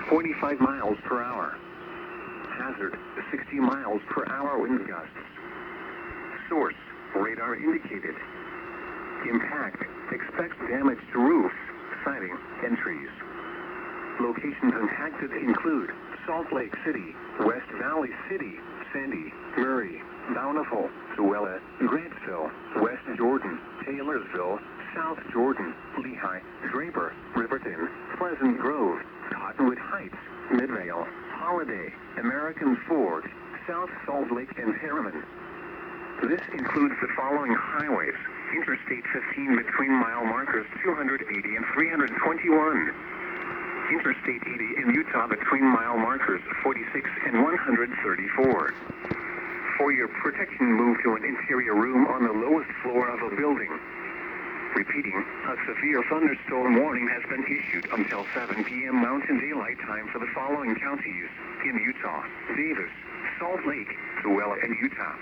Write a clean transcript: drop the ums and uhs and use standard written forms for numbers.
45 miles per hour. Hazard, 60 miles per hour wind gusts. Source, radar indicated. Impact, expect damage to roofs, siding, and trees. Locations impacted include Salt Lake City, West Valley City, Sandy, Murray, Bountiful, Tooele, Grantsville, West Jordan, Taylorsville, South Jordan, Lehigh, Draper, Riverton, Pleasant Grove, Cottonwood Heights, Midvale, Holiday, American Fork, South Salt Lake, and Harriman. This includes the following highways: Interstate 15 between mile markers 280 and 321. Interstate 80 in Utah between mile markers 46 and 134. For your protection, move to an interior room on the lowest floor of a building. Repeating, a severe thunderstorm warning has been issued until 7 p.m. Mountain Daylight Time for the following counties in Utah: Davis, Salt Lake, Tooele, and Utah.